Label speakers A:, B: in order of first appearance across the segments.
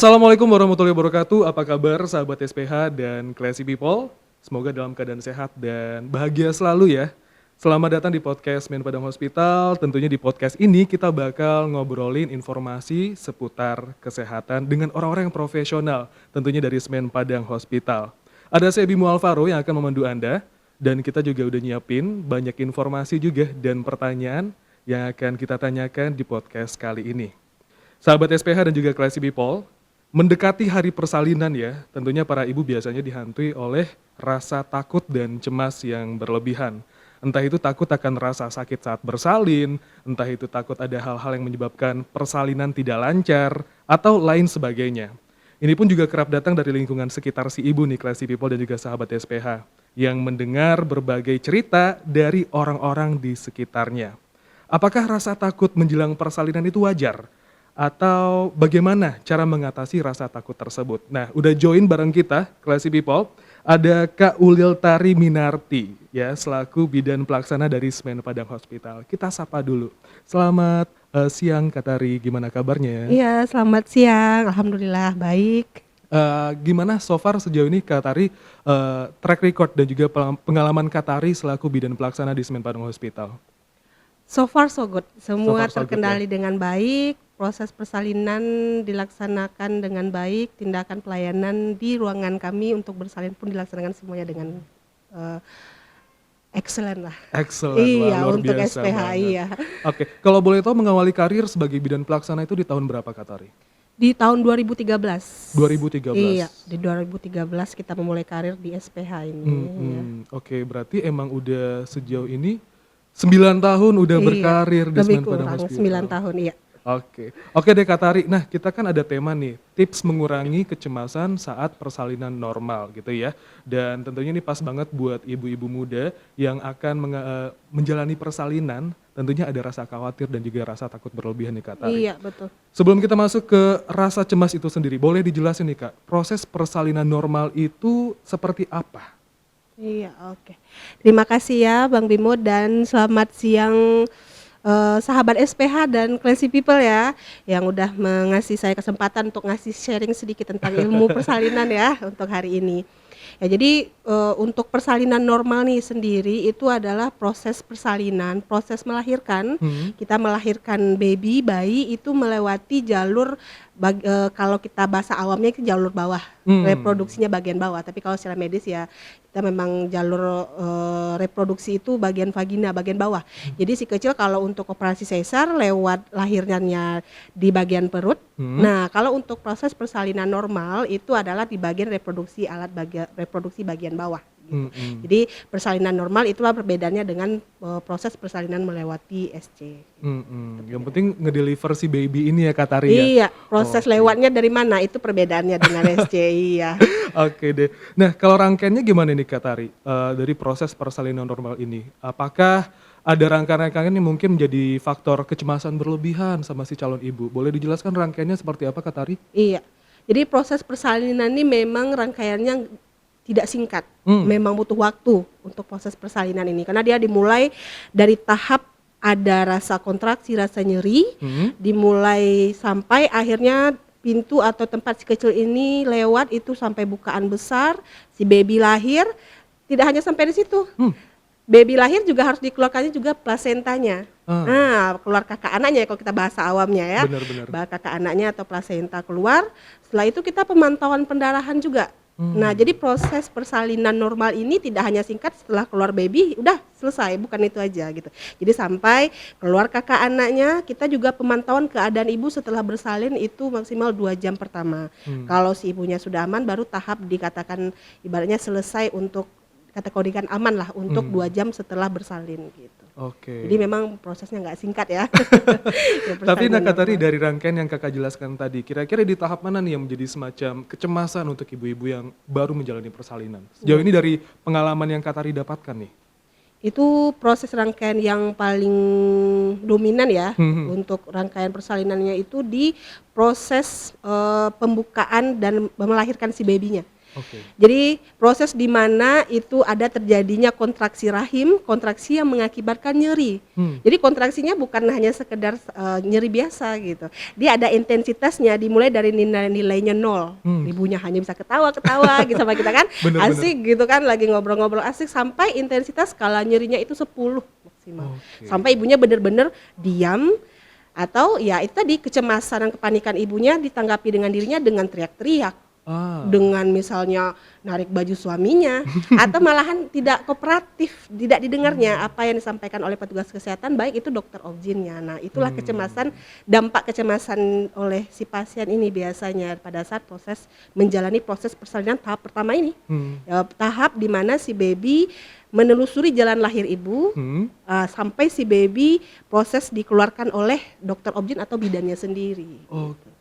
A: Assalamualaikum warahmatullahi wabarakatuh. Apa kabar sahabat SPH dan Classy People? Semoga dalam keadaan sehat dan bahagia selalu ya. Selamat datang di podcast Men Padang Hospital. Tentunya di podcast ini kita bakal ngobrolin informasi seputar kesehatan dengan orang-orang yang profesional. Tentunya dari Men Padang Hospital. Ada saya Bimo Alvaro yang akan memandu Anda. Dan kita juga udah nyiapin banyak informasi juga dan pertanyaan yang akan kita tanyakan di podcast kali ini. Sahabat SPH dan juga Classy People, mendekati hari persalinan ya, tentunya para ibu biasanya dihantui oleh rasa takut dan cemas yang berlebihan. Entah itu takut akan rasa sakit saat bersalin, entah itu takut ada hal-hal yang menyebabkan persalinan tidak lancar, atau lain sebagainya. Ini pun juga kerap datang dari lingkungan sekitar si ibu nih, Classy People dan juga sahabat SPH, yang mendengar berbagai cerita dari orang-orang di sekitarnya. Apakah rasa takut menjelang persalinan itu wajar? Atau bagaimana cara mengatasi rasa takut tersebut? Nah, udah join bareng kita, Classy People, ada Kak Ulil Tari Minarti, ya, selaku bidan pelaksana dari Men Padang Hospital. Kita sapa dulu. Selamat siang Kak Tari, gimana kabarnya?
B: Iya, selamat siang. Alhamdulillah baik.
A: Gimana so far sejauh ini Kak Tari, track record dan juga pengalaman Kak Tari selaku bidan pelaksana di Men Padang Hospital?
B: So far so good. Semua
A: So far, so good,
B: terkendali dengan baik. Proses persalinan dilaksanakan dengan baik. Tindakan pelayanan di ruangan kami untuk bersalin pun dilaksanakan semuanya dengan excellent lah.
A: Excellent,
B: Iya,
A: luar
B: untuk
A: biasa
B: SPH
A: banget.
B: iya.
A: Oke, kalau boleh tahu mengawali karir sebagai bidan pelaksana itu di tahun berapa Kak Tari?
B: Di tahun 2013.
A: 2013.
B: Iya, di 2013 kita memulai karir di SPH ini. Iya.
A: Oke, berarti emang udah sejauh ini 9 tahun udah berkarir di
B: lebih
A: Men Padang
B: kurang
A: Hospital.
B: 9 tahun, iya.
A: Oke deh Kak Tari. Nah, kita kan ada tema nih, tips mengurangi kecemasan saat persalinan normal gitu ya. Dan tentunya ini pas banget buat ibu-ibu muda yang akan menjalani persalinan. Tentunya ada rasa khawatir dan juga rasa takut berlebihan nih Kak Tari.
B: Iya, betul.
A: Sebelum kita masuk ke rasa cemas itu sendiri, boleh dijelasin nih Kak, proses persalinan normal itu seperti apa?
B: Iya, oke. Terima kasih ya Bang Bimo dan selamat siang sahabat SPH dan Classy People ya, yang udah mengasih saya kesempatan untuk ngasih sharing sedikit tentang ilmu persalinan ya untuk hari ini. Ya, jadi untuk persalinan normal nih sendiri itu adalah proses persalinan, proses melahirkan. Kita melahirkan bayi itu melewati jalur kalau kita bahasa awamnya itu jalur bawah, reproduksinya bagian bawah. Tapi kalau secara medis ya kita memang jalur reproduksi itu bagian vagina, bagian bawah. Jadi si kecil kalau untuk operasi sesar lewat lahirnya di bagian perut. Nah, kalau untuk proses persalinan normal itu adalah di bagian reproduksi reproduksi bagian bawah. Gitu. Jadi persalinan normal itulah perbedaannya dengan proses persalinan melewati SC.
A: Yang penting ngedeliver si baby ini ya Kak Tari ya?
B: Iya, proses lewatnya dari mana itu perbedaannya dengan SC. Iya.
A: Oke deh. Nah, kalau rangkaiannya gimana nih Kak Tari dari proses persalinan normal ini? Apakah ada rangkaian-rangkaian yang mungkin menjadi faktor kecemasan berlebihan sama si calon ibu? Boleh dijelaskan rangkaiannya seperti apa Kak Tari?
B: Iya. Jadi proses persalinan ini memang rangkaiannya tidak singkat. Memang butuh waktu untuk proses persalinan ini karena dia dimulai dari tahap ada rasa kontraksi, rasa nyeri, dimulai sampai akhirnya pintu atau tempat si kecil ini lewat itu sampai bukaan besar, si baby lahir, tidak hanya sampai di situ. Baby lahir juga harus dikeluarkannya juga plasentanya. Nah, keluar kakak anaknya ya kalau kita bahasa awamnya ya.
A: Benar.
B: Kakak anaknya atau plasenta keluar. Setelah itu kita pemantauan pendarahan juga. Nah, jadi proses persalinan normal ini tidak hanya singkat setelah keluar baby udah selesai, bukan itu aja gitu. Jadi sampai keluar kakak anaknya, kita juga pemantauan keadaan ibu setelah bersalin itu maksimal 2 jam pertama. Kalau si ibunya sudah aman baru tahap dikatakan ibaratnya selesai untuk kategorikan aman lah untuk 2 jam setelah bersalin gitu.
A: Oke.
B: Jadi memang prosesnya nggak singkat ya.
A: Tapi Kak Tari dari rangkaian yang kakak jelaskan tadi, kira-kira di tahap mana nih yang menjadi semacam kecemasan untuk ibu-ibu yang baru menjalani persalinan? Sejauh ini dari pengalaman yang Kak Tari dapatkan nih?
B: Itu proses rangkaian yang paling dominan ya untuk rangkaian persalinannya itu di proses pembukaan dan melahirkan si babynya.
A: Oke.
B: Jadi proses di mana itu ada terjadinya kontraksi rahim, kontraksi yang mengakibatkan nyeri. Jadi kontraksinya bukan hanya sekedar nyeri biasa gitu. Dia ada intensitasnya, dimulai dari nilainya 0.
A: Hmm.
B: Ibunya hanya bisa ketawa-ketawa gitu sama kita kan.
A: Bener.
B: Asik gitu kan, lagi ngobrol-ngobrol asik sampai intensitas skala nyerinya itu 10 maksimal.
A: Oke.
B: Sampai ibunya benar-benar diam, atau ya itu tadi kecemasan dan kepanikan ibunya ditanggapi dengan dirinya dengan teriak-teriak, dengan misalnya narik baju suaminya, atau malahan tidak kooperatif, tidak didengarnya apa yang disampaikan oleh petugas kesehatan, baik itu dokter objinnya. Nah itulah kecemasan, dampak kecemasan oleh si pasien ini biasanya pada saat proses menjalani proses persalinan tahap pertama ini. Tahap di mana si baby menelusuri jalan lahir ibu sampai si baby proses dikeluarkan oleh dokter objin atau bidannya sendiri.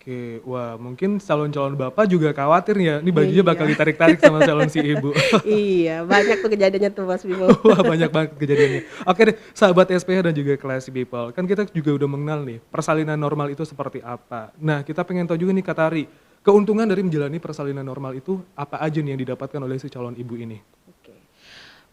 A: Oke, wah mungkin calon-calon bapak juga khawatir ya, ini bajunya bakal ditarik-tarik sama calon si ibu.
B: Iya, banyak tuh kejadiannya tuh Mas Bimo.
A: Wah banyak banget kejadiannya. Oke deh, sahabat SPH dan juga Classy People, kan kita juga udah mengenal nih persalinan normal itu seperti apa. Nah kita pengen tahu juga nih Kak Tari, keuntungan dari menjalani persalinan normal itu apa aja nih yang didapatkan oleh si calon ibu ini?
B: Oke.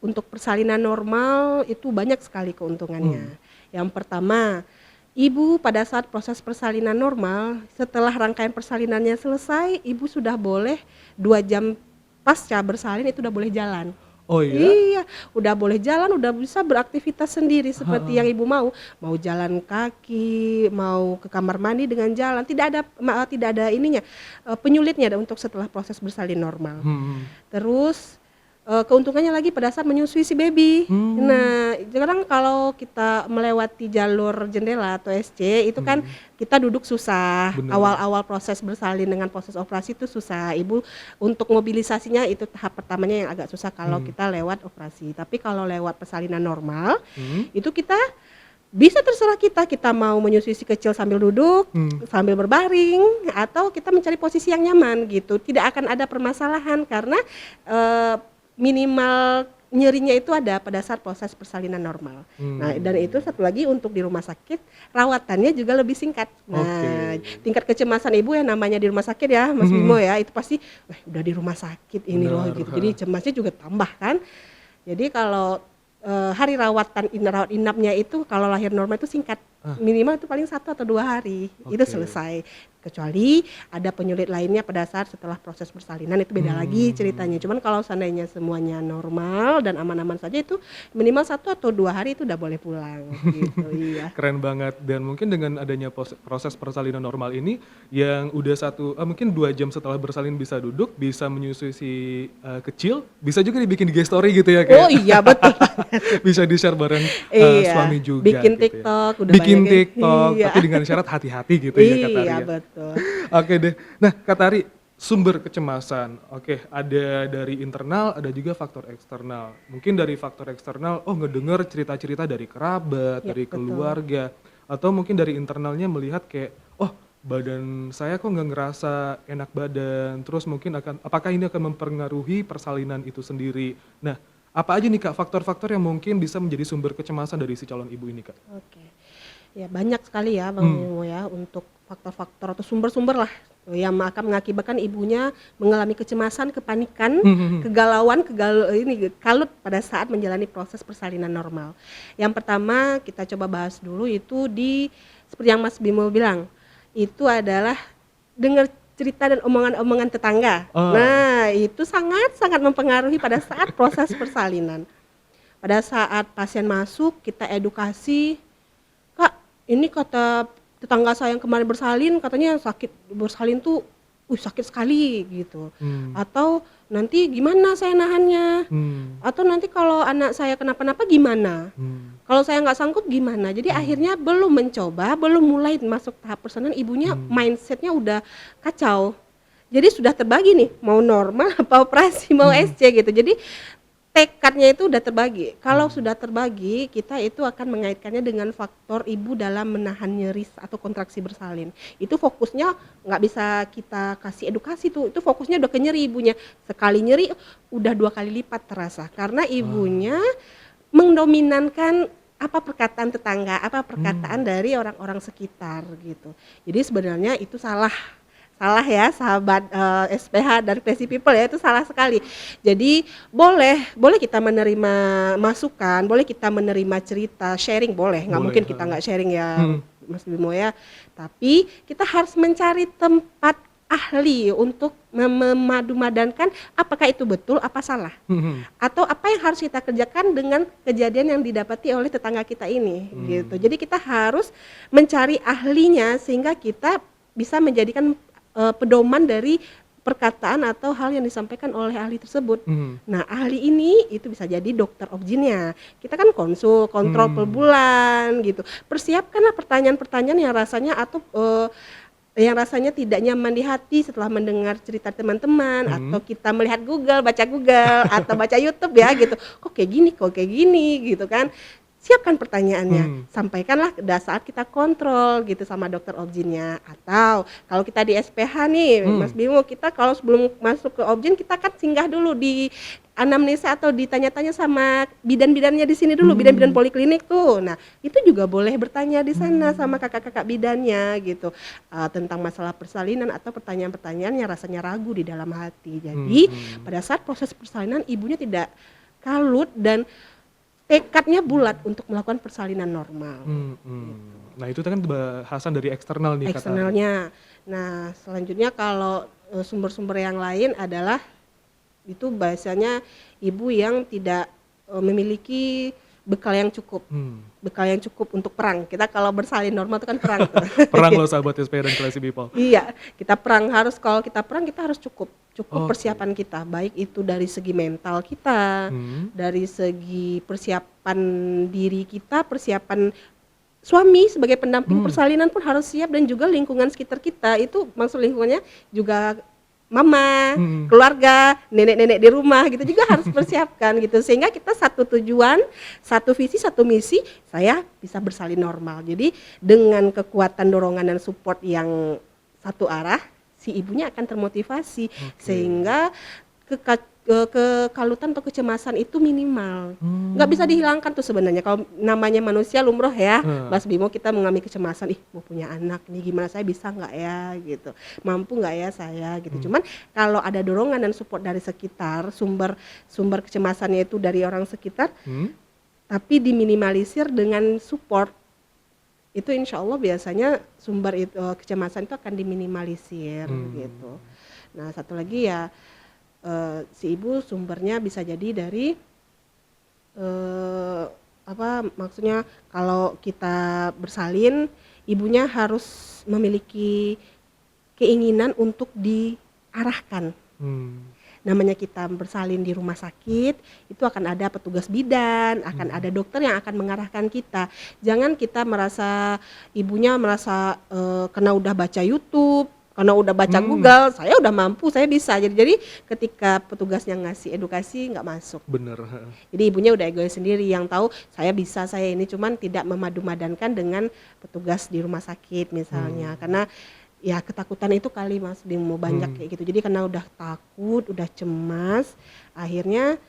B: Untuk persalinan normal itu banyak sekali keuntungannya. Yang pertama, ibu pada saat proses persalinan normal, setelah rangkaian persalinannya selesai, ibu sudah boleh 2 jam pasca bersalin itu udah boleh jalan.
A: Oh iya?
B: Iya, udah boleh jalan, udah bisa beraktivitas sendiri seperti yang ibu mau. Mau jalan kaki, mau ke kamar mandi dengan jalan, tidak ada ininya, penyulitnya untuk setelah proses bersalin normal. Terus keuntungannya lagi pada saat menyusui si baby. Nah, sekarang kalau kita melewati jalur jendela atau SC itu kan kita duduk susah.
A: Bener.
B: Awal-awal proses bersalin dengan proses operasi itu susah. Ibu untuk mobilisasinya itu tahap pertamanya yang agak susah kalau kita lewat operasi. Tapi kalau lewat persalinan normal itu kita bisa terserah kita mau menyusui si kecil sambil duduk, sambil berbaring, atau kita mencari posisi yang nyaman gitu. Tidak akan ada permasalahan karena minimal nyerinya itu ada pada saat proses persalinan normal. Nah, dan itu satu lagi untuk di rumah sakit rawatannya juga lebih singkat. Nah, tingkat kecemasan ibu yang namanya di rumah sakit ya, Mas Bimo ya, itu pasti udah di rumah sakit ini loh gitu. Jadi cemasnya juga tambah kan. Jadi kalau hari rawat inapnya itu kalau lahir normal itu singkat, minimal itu paling 1 atau 2 hari itu selesai. Kecuali ada penyulit lainnya pada saat setelah proses persalinan itu beda lagi ceritanya. Cuman kalau seandainya semuanya normal dan aman-aman saja itu minimal 1 atau 2 hari itu udah boleh pulang gitu. Iya.
A: Keren banget, dan mungkin dengan adanya proses persalinan normal ini yang udah mungkin 2 jam setelah bersalin bisa duduk, bisa menyusui si kecil, bisa juga dibikin di story gitu ya kayak.
B: Oh iya betul.
A: Bisa di-share bareng suami juga.
B: Bikin
A: gitu
B: TikTok,
A: ya.
B: udah
A: Bikin
B: banyak.
A: TikTok,
B: Iya.
A: tapi dengan syarat hati-hati gitu ya Kak Tari
B: Iya
A: ya.
B: betul.
A: Oke deh. Nah Kak Tari, sumber kecemasan. Oke, ada dari internal, ada juga faktor eksternal. Mungkin dari faktor eksternal, ngedenger cerita-cerita dari kerabat,
B: Ya,
A: dari
B: betul.
A: keluarga. Atau mungkin dari internalnya melihat kayak, badan saya kok nggak ngerasa enak badan. Terus mungkin apakah ini akan mempengaruhi persalinan itu sendiri. Nah, apa aja nih Kak faktor-faktor yang mungkin bisa menjadi sumber kecemasan dari si calon ibu ini Kak?
B: Oke. Ya banyak sekali ya Bang Bimo ya untuk faktor-faktor atau sumber-sumber lah yang akan mengakibatkan ibunya mengalami kecemasan, kepanikan, kegalauan, kalut pada saat menjalani proses persalinan normal. Yang pertama kita coba bahas dulu itu seperti yang Mas Bimo bilang, itu adalah dengar cerita dan omongan-omongan tetangga. Nah, itu sangat-sangat mempengaruhi pada saat proses persalinan. Pada saat pasien masuk, kita edukasi, Kak, ini kata tetangga saya yang kemarin bersalin, katanya bersalin tuh sakit sekali gitu. Atau nanti gimana saya nahannya? Atau nanti kalau anak saya kenapa-napa gimana? Kalau saya nggak sanggup gimana? Jadi akhirnya belum mencoba, belum mulai masuk tahap persalinan, ibunya mindsetnya udah kacau. Jadi sudah terbagi nih, mau normal apa operasi, mau SC gitu. Jadi tekadnya itu udah terbagi. Kalau sudah terbagi, kita itu akan mengaitkannya dengan faktor ibu dalam menahan nyeri atau kontraksi bersalin. Itu fokusnya nggak bisa kita kasih edukasi tuh. Itu fokusnya udah ke nyeri ibunya. Sekali nyeri udah 2 kali lipat terasa karena ibunya mendominankan apa perkataan tetangga, apa perkataan dari orang-orang sekitar gitu. Jadi sebenarnya itu salah salah ya sahabat SPH dan Crazy People ya, itu salah sekali. Jadi boleh kita menerima masukan, boleh kita menerima cerita, sharing boleh, nggak
A: Boleh,
B: mungkin kita nggak sharing ya
A: Hmm.
B: Mas Bimo ya. Tapi kita harus mencari tempat ahli untuk memadu-madankan apakah itu betul apa salah.
A: Hmm.
B: Atau apa yang harus kita kerjakan dengan kejadian yang didapati oleh tetangga kita ini gitu. Jadi kita harus mencari ahlinya sehingga kita bisa menjadikan pedoman dari perkataan atau hal yang disampaikan oleh ahli tersebut.
A: Hmm.
B: Nah, ahli ini itu bisa jadi dokter objinnya. Kita kan kontrol per bulan gitu. Persiapkanlah pertanyaan-pertanyaan yang rasanya tidak nyaman di hati setelah mendengar cerita teman-teman atau kita melihat baca Google atau baca YouTube ya gitu. Kok kayak gini gitu kan. Siapkan pertanyaannya, sampaikanlah saat kita kontrol gitu sama dokter objinnya. Atau kalau kita di SPH nih, Mas Bimo, kita kalau sebelum masuk ke objin kita kan singgah dulu di anamnesa atau ditanya-tanya sama bidan-bidannya di sini dulu, bidan-bidan poliklinik tuh. Nah, itu juga boleh bertanya di sana sama kakak-kakak bidannya gitu, tentang masalah persalinan atau pertanyaan-pertanyaan yang rasanya ragu di dalam hati. Jadi, pada saat proses persalinan ibunya tidak kalut dan tekadnya bulat untuk melakukan persalinan normal.
A: Nah itu kan bahasan dari eksternal nih kata.
B: Eksternalnya. Nah selanjutnya kalau sumber-sumber yang lain adalah itu biasanya ibu yang tidak memiliki bekal yang cukup. Bekal yang cukup untuk perang. Kita kalau bersalin normal itu kan perang.
A: Perang loh sahabat SPH dan Crazy People.
B: Iya, kalau kita perang kita harus cukup persiapan kita, baik itu dari segi mental kita, dari segi persiapan diri kita, persiapan suami sebagai pendamping persalinan pun harus siap, dan juga lingkungan sekitar kita itu, maksud lingkungannya juga mama, keluarga, nenek-nenek di rumah gitu juga harus persiapkan gitu, sehingga kita satu tujuan, satu visi, satu misi, saya bisa bersalin normal. Jadi dengan kekuatan dorongan dan support yang satu arah, si ibunya akan termotivasi sehingga kekalutan atau kecemasan itu minimal. Nggak bisa dihilangkan tuh sebenarnya. Kalau namanya manusia lumrah ya, Mas Bimo, kita mengalami kecemasan, mau punya anak nih gimana, saya bisa nggak ya gitu, mampu nggak ya saya gitu. Cuman kalau ada dorongan dan support dari sekitar, sumber kecemasannya itu dari orang sekitar, tapi diminimalisir dengan support, itu insya Allah biasanya sumber itu, kecemasan itu akan diminimalisir gitu. Nah satu lagi ya, si ibu sumbernya bisa jadi dari maksudnya kalau kita bersalin, ibunya harus memiliki keinginan untuk diarahkan. Namanya kita bersalin di rumah sakit, itu akan ada petugas bidan, akan ada dokter yang akan mengarahkan kita. Jangan kita ibunya merasa karena udah baca YouTube, karena udah baca Google, saya udah mampu, saya bisa. Jadi ketika petugasnya ngasih edukasi nggak masuk.
A: Bener.
B: Jadi ibunya udah egois sendiri, yang tahu saya bisa, saya ini, cuman tidak memadu-madankan dengan petugas di rumah sakit misalnya. Karena ya ketakutan itu kali Mas Bimo, banyak kayak gitu. Jadi karena udah takut, udah cemas, akhirnya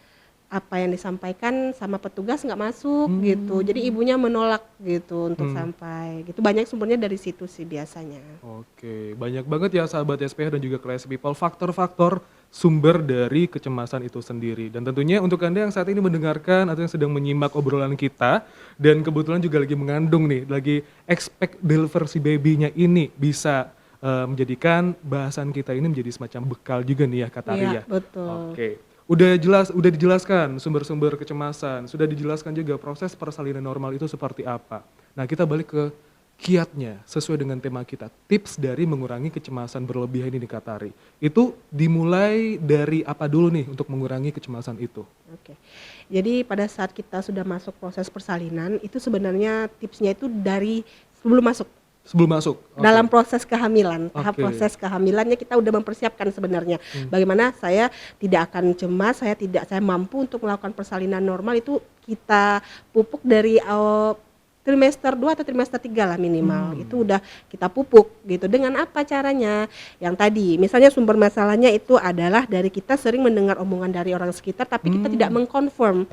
B: apa yang disampaikan sama petugas nggak masuk gitu. Jadi ibunya menolak gitu untuk sampai gitu. Banyak sumbernya dari situ sih biasanya.
A: Oke, banyak banget ya sahabat SPH dan juga Crazy People faktor-faktor sumber dari kecemasan itu sendiri. Dan tentunya untuk Anda yang saat ini mendengarkan atau yang sedang menyimak obrolan kita dan kebetulan juga lagi mengandung nih, lagi expect deliver si baby-nya ini, bisa menjadikan bahasan kita ini menjadi semacam bekal juga nih ya Kak Tari ya.
B: Iya, betul.
A: Oke. Udah dijelaskan sumber-sumber kecemasan, sudah dijelaskan juga proses persalinan normal itu seperti apa. Nah, kita balik ke kiatnya sesuai dengan tema kita. Tips dari mengurangi kecemasan berlebihan ini Kak Tari. Itu dimulai dari apa dulu nih untuk mengurangi kecemasan itu?
B: Oke. Jadi pada saat kita sudah masuk proses persalinan, itu sebenarnya tipsnya itu dari sebelum masuk.
A: Sebelum masuk? Okay.
B: Dalam proses kehamilan, tahap proses kehamilannya kita udah mempersiapkan sebenarnya. Bagaimana saya tidak akan cemas, saya mampu untuk melakukan persalinan normal, itu kita pupuk dari trimester 2 atau trimester 3 lah minimal. Itu udah kita pupuk gitu. Dengan apa caranya? Yang tadi, misalnya sumber masalahnya itu adalah dari kita sering mendengar omongan dari orang sekitar tapi kita tidak mengkonfirm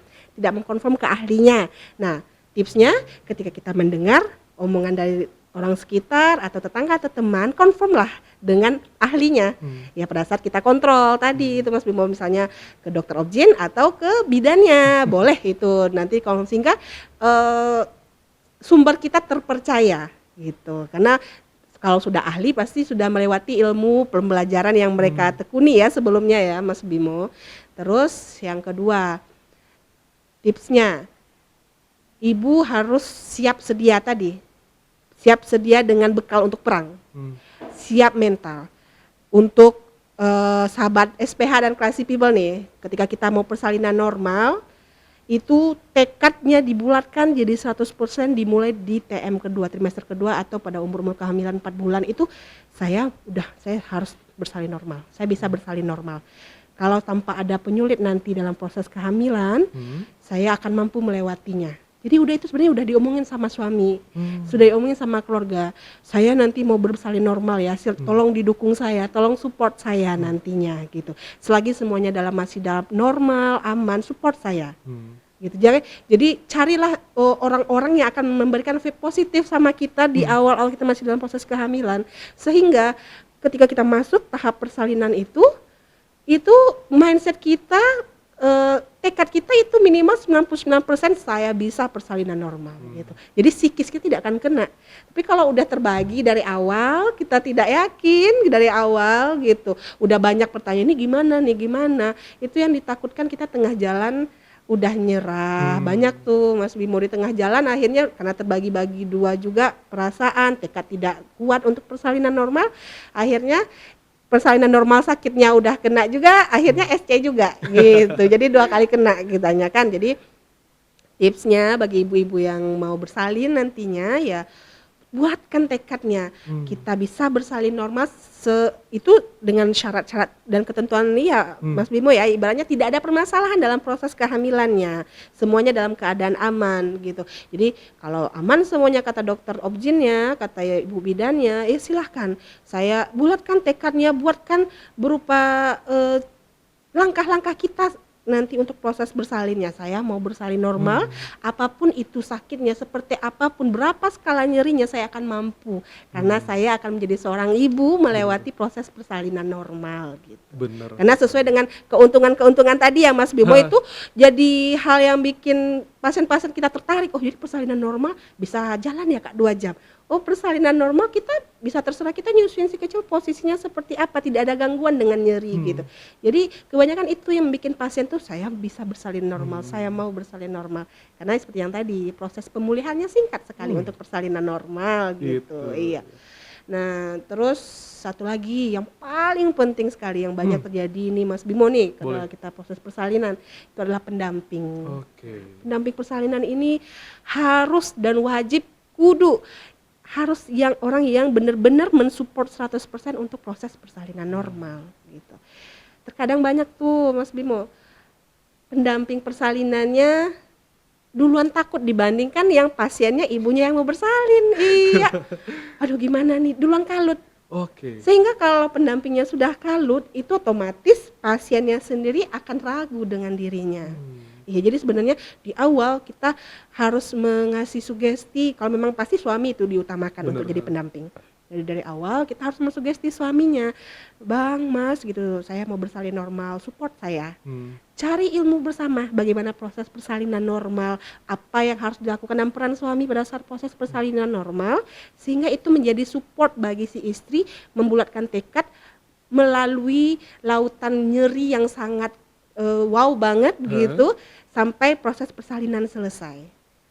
B: ke ahlinya. Nah, tipsnya ketika kita mendengar omongan dari orang sekitar atau tetangga atau teman, confirm lah dengan ahlinya. Ya pada saat kita kontrol tadi itu Mas Bimo, misalnya ke dokter objin atau ke bidannya, boleh itu nanti kalau sehingga sumber kita terpercaya gitu. Karena kalau sudah ahli pasti sudah melewati ilmu pembelajaran yang mereka tekuni ya sebelumnya ya Mas Bimo. Terus yang kedua, tipsnya, ibu harus siap sedia tadi. Siap sedia dengan bekal untuk perang. Siap mental. Untuk sahabat SPH dan Classy People nih, ketika kita mau persalinan normal, itu tekadnya dibulatkan jadi 100% dimulai di TM kedua, trimester kedua atau pada umur kehamilan 4 bulan itu saya harus bersalin normal. Saya bisa bersalin normal. Kalau tanpa ada penyulit nanti dalam proses kehamilan, saya akan mampu melewatinya. Jadi udah itu sebenarnya udah diomongin sama suami, sudah diomongin sama keluarga. Saya nanti mau bersalin normal ya, tolong didukung saya, tolong support saya nantinya gitu. Selagi semuanya masih dalam normal, aman, support saya. Gitu. Jadi carilah orang-orang yang akan memberikan feedback positif sama kita di awal kita masih dalam proses kehamilan, sehingga ketika kita masuk tahap persalinan itu mindset kita, tekad kita itu minimal 99% saya bisa persalinan normal gitu. Jadi psikis kita tidak akan kena. Tapi kalau udah terbagi dari awal, kita tidak yakin dari awal gitu. Udah banyak pertanyaan ini gimana, itu yang ditakutkan kita tengah jalan udah nyerah. Banyak tuh Mas Bimo di tengah jalan akhirnya karena terbagi-bagi dua juga perasaan, tekad tidak kuat untuk persalinan normal, akhirnya persalinan normal sakitnya udah kena juga, akhirnya SC juga gitu. Jadi 2 kali kena kitanya kan. Jadi tipsnya bagi ibu-ibu yang mau bersalin nantinya ya buatkan tekadnya. Kita bisa bersalin normal itu dengan syarat-syarat dan ketentuan ya Mas Bimo ya, ibaratnya tidak ada permasalahan dalam proses kehamilannya. Semuanya dalam keadaan aman gitu. Jadi kalau aman semuanya kata dokter objinnya, kata ibu bidannya, ya silahkan. Saya bulatkan tekadnya, buatkan berupa langkah-langkah kita nanti untuk proses bersalinnya. Saya mau bersalin normal, apapun itu sakitnya, seperti apapun, berapa skala nyerinya saya akan mampu. Karena saya akan menjadi seorang ibu melewati proses persalinan normal gitu.
A: Bener.
B: Karena sesuai dengan keuntungan-keuntungan tadi ya Mas Bimo, itu jadi hal yang bikin pasien-pasien kita tertarik. Oh jadi persalinan normal bisa jalan ya Kak 2 jam. Oh persalinan normal kita bisa terserah kita nyusuin si kecil posisinya seperti apa, tidak ada gangguan dengan nyeri gitu. Jadi kebanyakan itu yang bikin pasien tuh saya bisa bersalin normal, saya mau bersalin normal. Karena seperti yang tadi proses pemulihannya singkat sekali untuk persalinan normal gitu. Iya. Nah terus satu lagi yang paling penting sekali yang banyak terjadi nih Mas Bimo nih kalau kita proses persalinan itu adalah pendamping. Pendamping persalinan ini harus dan wajib harus orang yang benar-benar mensupport 100% untuk proses persalinan normal gitu. Terkadang banyak tuh Mas Bimo pendamping persalinannya duluan takut dibandingkan yang pasiennya ibunya yang mau bersalin. Iya. Aduh gimana nih, duluan kalut. Sehingga kalau pendampingnya sudah kalut, itu otomatis pasiennya sendiri akan ragu dengan dirinya. Ya, jadi sebenarnya di awal kita harus mengasih sugesti, kalau memang pasti suami itu diutamakan untuk jadi pendamping. Jadi dari awal kita harus mensugesti suaminya, Bang, Mas gitu, saya mau bersalin normal, support saya. Cari ilmu bersama bagaimana proses persalinan normal, apa yang harus dilakukan dan peran suami pada saat proses persalinan normal, sehingga itu menjadi support bagi si istri membulatkan tekad melalui lautan nyeri yang sangat wow banget gitu sampai proses persalinan selesai.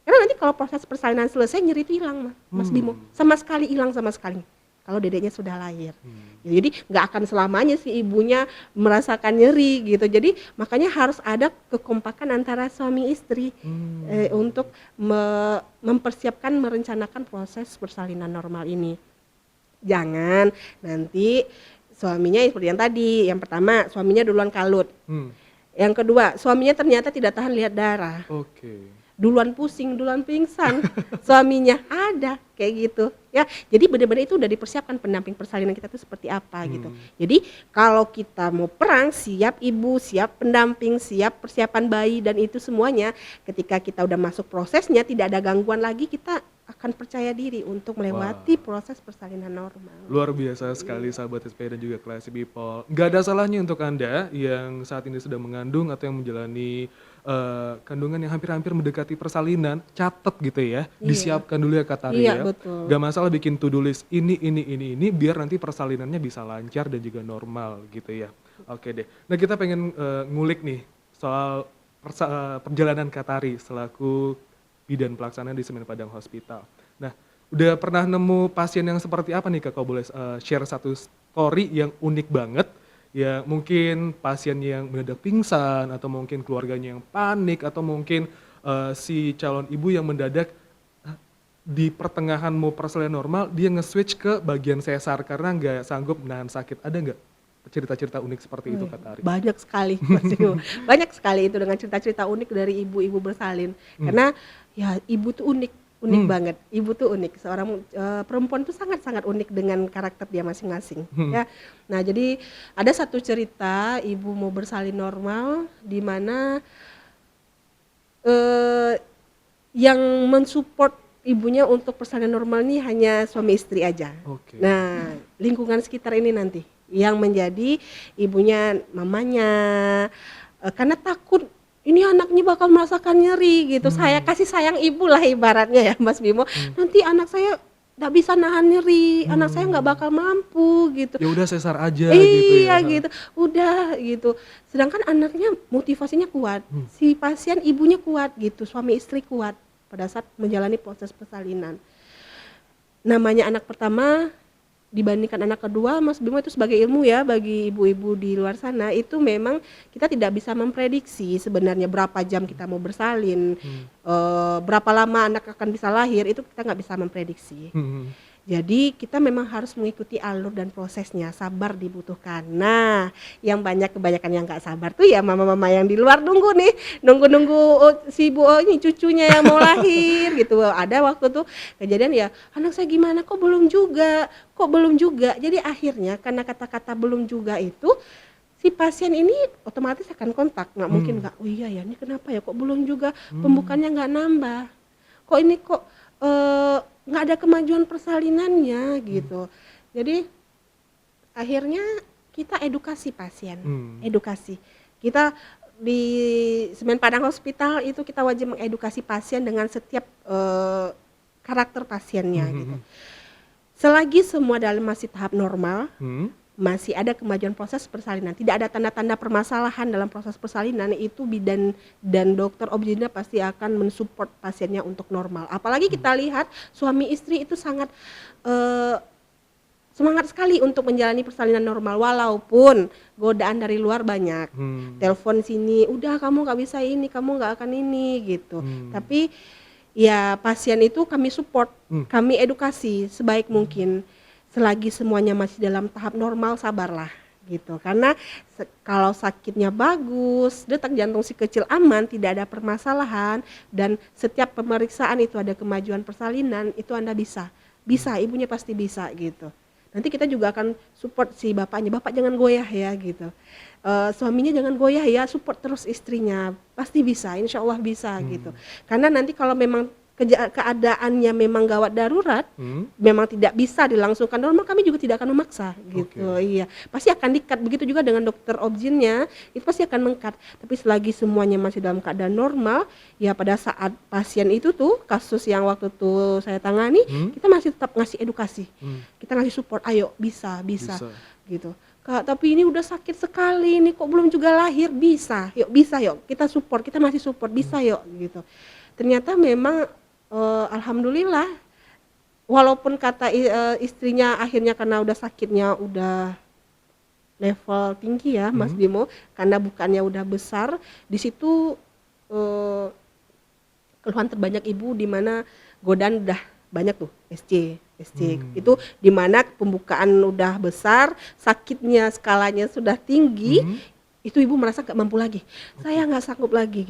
B: Karena nanti kalau proses persalinan selesai nyeri itu hilang Mas Bimo, sama sekali hilang sama sekali. Kalau dedeknya sudah lahir, jadi nggak akan selamanya si ibunya merasakan nyeri gitu. Jadi makanya harus ada kekompakan antara suami istri untuk mempersiapkan, merencanakan proses persalinan normal ini. Jangan nanti suaminya seperti yang tadi, yang pertama suaminya duluan kalut. Yang kedua, suaminya ternyata tidak tahan lihat darah. Duluan pusing, duluan pingsan. Suaminya ada kayak gitu. Ya, jadi benar-benar itu udah dipersiapkan pendamping persalinan kita itu seperti apa gitu. Jadi kalau kita mau perang, siap ibu, siap pendamping, siap persiapan bayi dan itu semuanya. Ketika kita udah masuk prosesnya, tidak ada gangguan lagi, kita akan percaya diri untuk melewati
A: Wah.
B: proses persalinan normal.
A: Luar biasa sekali sahabat SPH dan juga Classy People. Nggak ada salahnya untuk Anda yang saat ini sedang mengandung atau yang menjalani kandungan yang hampir-hampir mendekati persalinan, catat gitu ya,
B: Iya.
A: disiapkan dulu ya Kak Tari
B: Iya,
A: ya.
B: betul.
A: Nggak masalah bikin to-do list ini, biar nanti persalinannya bisa lancar dan juga normal gitu ya. Oke deh. Nah kita pengen ngulik nih soal perjalanan Kak Tari selaku bidan pelaksana di Semen Padang Hospital. Nah, udah pernah nemu pasien yang seperti apa nih Kak? Kalau boleh share satu story yang unik banget, ya mungkin pasien yang mendadak pingsan, atau mungkin keluarganya yang panik, atau mungkin si calon ibu yang mendadak di pertengahan mau persalinan normal, dia nge-switch ke bagian sesar karena nggak sanggup menahan sakit. Ada nggak cerita-cerita unik seperti itu Kak Tari?
B: Banyak sekali, Mas Bimo. Banyak sekali itu dengan cerita-cerita unik dari ibu-ibu bersalin. Karena ya ibu tuh unik banget. Ibu tuh unik. Seorang perempuan tuh sangat-sangat unik dengan karakter dia masing-masing. Ya. Nah jadi ada satu cerita ibu mau bersalin normal di mana yang mensupport ibunya untuk persalinan normal ini hanya suami istri aja.
A: Oke.
B: Nah, lingkungan sekitar ini nanti yang menjadi ibunya, mamanya, karena takut ini anaknya bakal merasakan nyeri gitu. Saya kasih sayang ibu lah ibaratnya ya Mas Bimo. Nanti anak saya nggak bisa nahan nyeri, anak saya nggak bakal mampu gitu.
A: Ya udah sesar aja gitu ya.
B: Iya gitu, udah gitu. Sedangkan anaknya motivasinya kuat, si pasien ibunya kuat gitu, suami istri kuat pada saat menjalani proses persalinan. Namanya anak pertama dibandingkan anak kedua, Mas Bimo, itu sebagai ilmu ya bagi ibu-ibu di luar sana, itu memang kita tidak bisa memprediksi sebenarnya berapa jam kita mau bersalin, berapa lama anak akan bisa lahir, itu kita nggak bisa memprediksi. Jadi kita memang harus mengikuti alur dan prosesnya, sabar dibutuhkan. Nah, yang kebanyakan yang nggak sabar tuh ya mama-mama yang di luar nunggu nunggu si ibu ini cucunya yang mau lahir gitu. Ada waktu tuh kejadian ya, anak saya gimana kok belum juga. Jadi akhirnya karena kata-kata belum juga itu si pasien ini otomatis akan kontak, nggak mungkin nggak, oh iya ya ini kenapa ya kok belum juga, pembukaannya nggak nambah, kok ini kok nggak ada kemajuan persalinannya gitu. Jadi akhirnya kita edukasi pasien, edukasi. Kita di Semen Padang Hospital itu kita wajib mengedukasi pasien dengan setiap karakter pasiennya gitu. Selagi semua dalam masih tahap normal, masih ada kemajuan proses persalinan, tidak ada tanda-tanda permasalahan dalam proses persalinan, itu bidan dan dokter obstetrik pasti akan mensupport pasiennya untuk normal. Apalagi kita lihat suami istri itu sangat semangat sekali untuk menjalani persalinan normal, walaupun godaan dari luar banyak, telepon sini, udah kamu nggak bisa ini, kamu nggak akan ini gitu. Tapi ya pasien itu kami support, kami edukasi sebaik mungkin. Selagi semuanya masih dalam tahap normal, sabarlah gitu. Karena kalau sakitnya bagus, detak jantung si kecil aman, tidak ada permasalahan, dan setiap pemeriksaan itu ada kemajuan persalinan, itu Anda bisa, ibunya pasti bisa gitu. Nanti kita juga akan support si bapaknya, bapak jangan goyah ya gitu. Suaminya jangan goyah ya, support terus istrinya, pasti bisa, insya Allah bisa gitu. Karena nanti kalau memang keadaannya memang gawat darurat, memang tidak bisa dilangsungkan normal, kami juga tidak akan memaksa gitu. Iya, pasti akan di-cut. Begitu juga dengan dokter obstetrik, itu pasti akan meng-cut. Tapi selagi semuanya masih dalam keadaan normal, ya pada saat pasien itu tuh, kasus yang waktu itu saya tangani, kita masih tetap ngasih edukasi, kita ngasih support, ayo bisa gitu. Kak, tapi ini udah sakit sekali, ini kok belum juga lahir, bisa yuk kita support, kita masih support, bisa yuk gitu. Ternyata memang alhamdulillah, walaupun kata istrinya akhirnya karena udah sakitnya udah level tinggi ya Mas Bimo, karena bukannya udah besar, di situ keluhan terbanyak ibu di mana godaan udah banyak tuh, SC itu di mana pembukaan udah besar, sakitnya skalanya sudah tinggi, itu ibu merasa gak mampu lagi, saya nggak sanggup lagi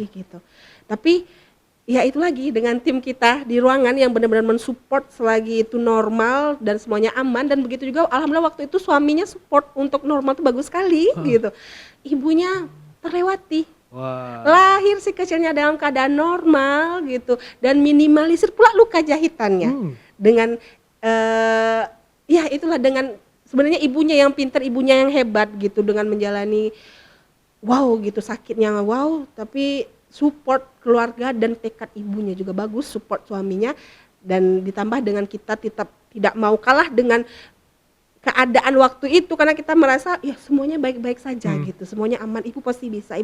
B: gitu. Tapi ya itu lagi dengan tim kita di ruangan yang benar-benar mensupport selagi itu normal dan semuanya aman, dan begitu juga alhamdulillah waktu itu suaminya support untuk normal tuh bagus sekali gitu. Ibunya terlewati
A: Wah.
B: Lahir si kecilnya dalam keadaan normal gitu dan minimalisir pula luka jahitannya.
A: Hmm.
B: Dengan ya itulah dengan sebenarnya ibunya yang pintar, ibunya yang hebat gitu dengan menjalani wow gitu sakitnya wow, tapi support keluarga dan tekad ibunya juga bagus, support suaminya dan ditambah dengan kita tetap tidak mau kalah dengan keadaan waktu itu karena kita merasa ya semuanya baik-baik saja gitu, semuanya aman, ibu pasti bisa,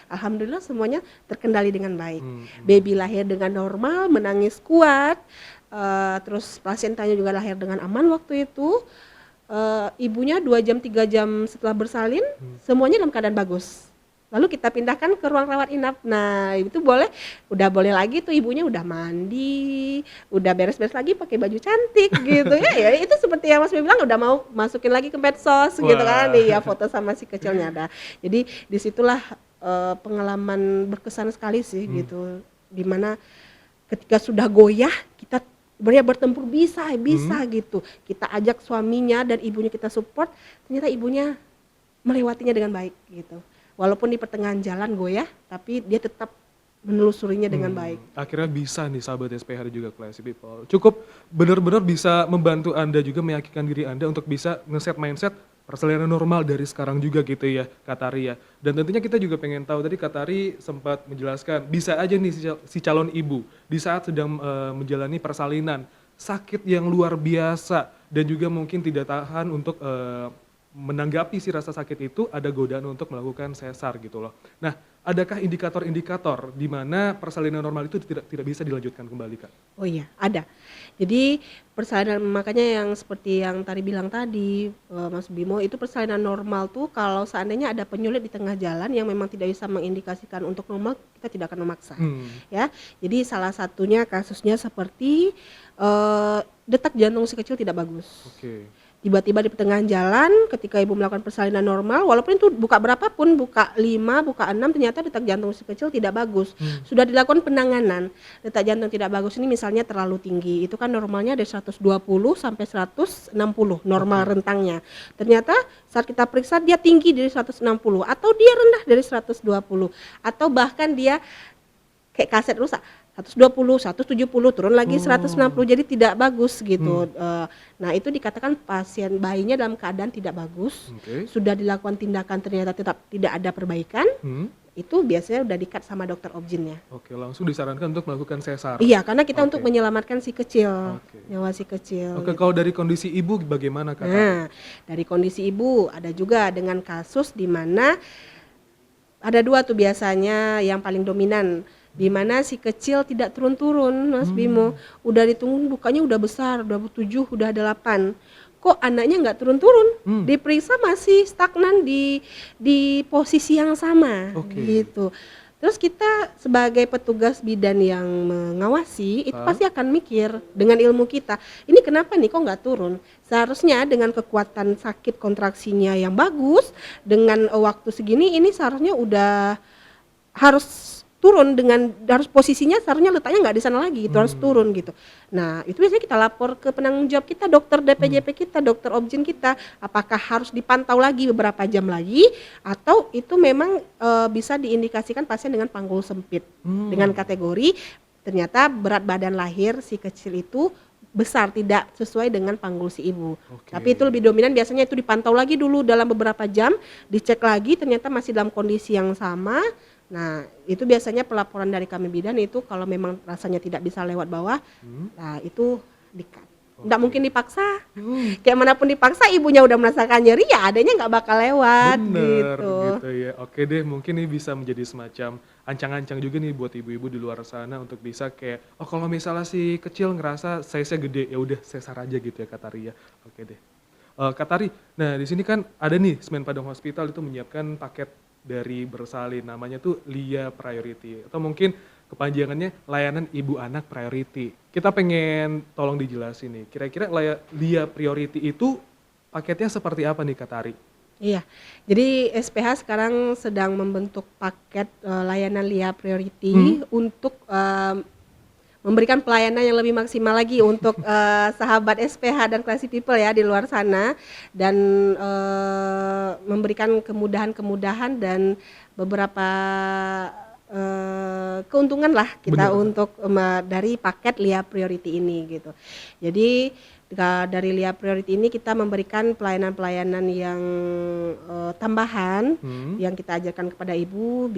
B: alhamdulillah semuanya terkendali dengan baik. Baby lahir dengan normal, menangis kuat, terus plasentanya juga lahir dengan aman waktu itu. Ibunya 2 jam 3 jam setelah bersalin semuanya dalam keadaan bagus. Lalu kita pindahkan ke ruang rawat inap. Nah, itu udah boleh lagi tuh ibunya udah mandi, udah beres-beres lagi pakai baju cantik gitu ya. Ya itu seperti yang Mas Bey bilang udah mau masukin lagi ke medsos gitu kan. Iya, foto sama si kecilnya ada. Jadi disitulah pengalaman berkesan sekali sih gitu. Dimana ketika sudah goyah kita bertempur bisa gitu. Kita ajak suaminya dan ibunya kita support, ternyata ibunya melewatinya dengan baik gitu. Walaupun di pertengahan jalan goyah, tapi dia tetap menelusurinya dengan baik.
A: Akhirnya bisa nih sahabat SPH dan juga Classy People. Cukup benar-benar bisa membantu Anda juga meyakinkan diri Anda untuk bisa nge-set mindset persalinan normal dari sekarang juga gitu ya Kak Tari ya. Dan tentunya kita juga pengen tahu tadi Kak Tari sempat menjelaskan bisa aja nih si calon ibu di saat sedang menjalani persalinan sakit yang luar biasa dan juga mungkin tidak tahan untuk menanggapi si rasa sakit itu ada godaan untuk melakukan sesar gitu loh. Nah, adakah indikator-indikator di mana persalinan normal itu tidak bisa dilanjutkan kembali Kak?
B: Oh iya, ada. Jadi persalinan makanya yang seperti yang Tari bilang tadi, Mas Bimo, itu persalinan normal tuh kalau seandainya ada penyulit di tengah jalan yang memang tidak bisa mengindikasikan untuk normal, kita tidak akan memaksa. Ya. Jadi salah satunya kasusnya seperti detak jantung si kecil tidak bagus. Tiba-tiba di pertengahan jalan ketika ibu melakukan persalinan normal, walaupun itu buka berapapun, buka 5, buka 6, ternyata detak jantung si kecil tidak bagus. Sudah dilakukan penanganan, detak jantung tidak bagus ini misalnya terlalu tinggi, itu kan normalnya dari 120 sampai 160 normal rentangnya. Ternyata saat kita periksa dia tinggi dari 160 atau dia rendah dari 120 atau bahkan dia kayak kaset rusak. 120, 170 turun lagi 160 jadi tidak bagus gitu. Nah itu dikatakan pasien bayinya dalam keadaan tidak bagus, sudah dilakukan tindakan ternyata tetap tidak ada perbaikan, itu biasanya udah di-cut sama dokter obgynnya.
A: Oke, langsung disarankan untuk melakukan sesar.
B: Iya, karena kita untuk menyelamatkan si kecil, nyawa si kecil.
A: Oke, kalau dari kondisi ibu bagaimana Kak?
B: Nah, dari kondisi ibu ada juga dengan kasus di mana ada 2 tuh biasanya yang paling dominan. Di mana si kecil tidak turun-turun Mas Bimo, udah ditunggu lukanya udah besar, udah 7, udah 8, kok anaknya nggak turun-turun, diperiksa masih stagnan di posisi yang sama gitu. Terus kita sebagai petugas bidan yang mengawasi itu pasti akan mikir dengan ilmu kita, ini kenapa nih kok nggak turun, seharusnya dengan kekuatan sakit kontraksinya yang bagus, dengan waktu segini ini seharusnya udah harus turun harus posisinya seharusnya letaknya nggak di sana lagi itu harus turun gitu. Nah itu biasanya kita lapor ke penanggung jawab kita, dokter DPJP kita, dokter obgyn kita, apakah harus dipantau lagi beberapa jam lagi atau itu memang bisa diindikasikan pasien dengan panggul sempit dengan kategori ternyata berat badan lahir si kecil itu besar tidak sesuai dengan panggul si ibu. Tapi itu lebih dominan biasanya itu dipantau lagi dulu dalam beberapa jam, dicek lagi ternyata masih dalam kondisi yang sama. Nah itu biasanya pelaporan dari kami bidan itu kalau memang rasanya tidak bisa lewat bawah, nah itu di-cut. Nggak mungkin dipaksa, kayak manapun dipaksa ibunya udah merasakan nyeri ya adanya nggak bakal lewat.
A: Bener gitu ya. Oke deh, mungkin ini bisa menjadi semacam ancang-ancang juga nih buat ibu-ibu di luar sana untuk bisa kayak oh kalau misalnya si kecil ngerasa size-nya gede ya udah sesar aja gitu ya Kak Tari ya. Oke deh. Kak Tari, nah di sini kan ada nih Semen Padang Hospital itu menyiapkan paket dari bersalin namanya tuh LIA Priority atau mungkin kepanjangannya layanan ibu anak priority. Kita pengen tolong dijelasin nih, kira-kira LIA Priority itu paketnya seperti apa nih Kak Tari?
B: Iya, jadi SPH sekarang sedang membentuk paket layanan LIA Priority untuk memberikan pelayanan yang lebih maksimal lagi untuk sahabat SPH dan Classy People ya di luar sana dan memberikan kemudahan-kemudahan dan beberapa keuntungan lah kita
A: Bener.
B: untuk dari paket Lia Priority ini gitu. Jadi dari Lia Priority ini kita memberikan pelayanan-pelayanan yang tambahan yang kita ajarkan kepada ibu,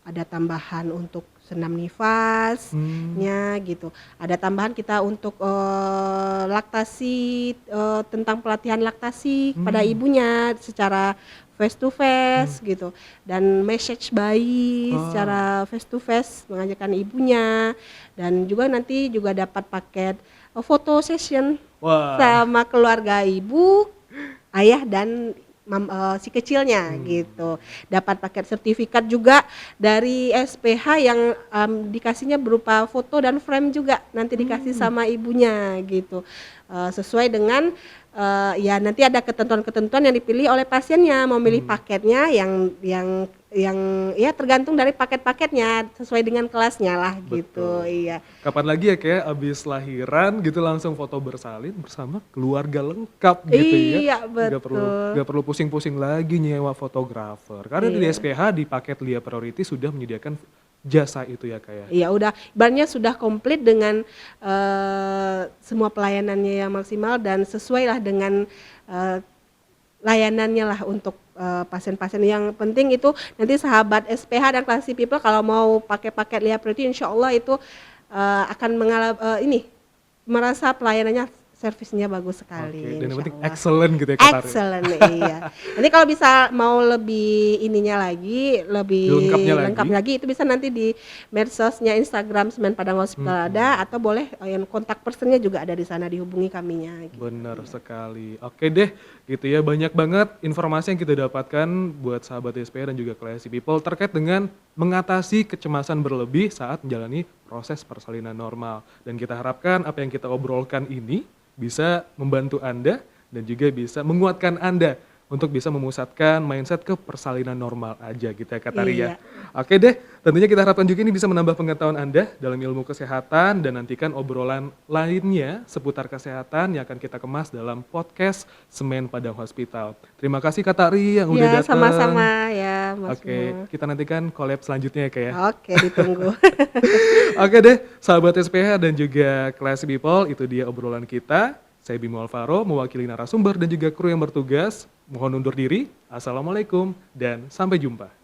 B: ada tambahan untuk senam nifasnya gitu. Ada tambahan kita untuk laktasi, tentang pelatihan laktasi kepada ibunya secara face to face gitu, dan message bayi secara face to face mengajarkan ibunya, dan juga nanti juga dapat paket foto session
A: Wah.
B: sama keluarga ibu, ayah dan si kecilnya gitu. Dapat paket sertifikat juga dari SPH yang dikasihnya berupa foto dan frame juga nanti dikasih sama ibunya gitu. Sesuai dengan ya nanti ada ketentuan-ketentuan yang dipilih oleh pasiennya, mau milih paketnya yang ya tergantung dari paket-paketnya sesuai dengan kelasnya lah gitu.
A: Betul.
B: Iya.
A: Kapan lagi ya kayak abis lahiran gitu langsung foto bersalin bersama keluarga lengkap gitu ya.
B: Iya, betul.
A: Gak perlu pusing-pusing lagi nyewa fotografer. Karena di
B: Iya.
A: SPH di paket Lia Priority sudah menyediakan jasa itu ya kayak.
B: Iya, udah ibaratnya sudah komplit dengan semua pelayanannya yang maksimal dan sesuai lah dengan layanannya lah untuk pasien-pasien. Yang penting itu nanti sahabat SPH dan Classy People kalau mau pakai paket Lia Priority insya Allah itu akan mengalami merasa pelayanannya servisnya bagus sekali.
A: Oke, dan yang penting
B: insyaallah.
A: excellent gitu ya Kak Tari.
B: Excellent, iya. Nanti kalau bisa mau lebih ininya lagi, lebih
A: Lengkapnya lagi.
B: lagi itu bisa nanti di medsosnya Instagram Semen Padang Hospital ada, atau boleh yang kontak personnya juga ada di sana, dihubungi kaminya. Gitu.
A: Bener sekali. Oke deh, gitu ya. Banyak banget informasi yang kita dapatkan buat sahabat SPH dan juga Classy People terkait dengan mengatasi kecemasan berlebih saat menjalani proses persalinan normal. Dan kita harapkan apa yang kita obrolkan ini bisa membantu Anda dan juga bisa menguatkan Anda untuk bisa memusatkan mindset ke persalinan normal aja gitu ya Kak Tari ya.
B: Iya.
A: Oke deh, tentunya kita harapkan juga ini bisa menambah pengetahuan Anda dalam ilmu kesehatan dan nantikan obrolan lainnya seputar kesehatan yang akan kita kemas dalam podcast Semen Padang Hospital. Terima kasih Kak Tari yang udah
B: Ya,
A: datang.
B: sama-sama ya Mas
A: Oke,
B: Bimo.
A: kita nantikan collab selanjutnya ya Kak ya.
B: Oke, ditunggu.
A: Oke deh, sahabat SPH dan juga Classy People, itu dia obrolan kita. Saya Bimo Alvaro, mewakili narasumber dan juga kru yang bertugas. Mohon undur diri. Assalamualaikum dan sampai jumpa.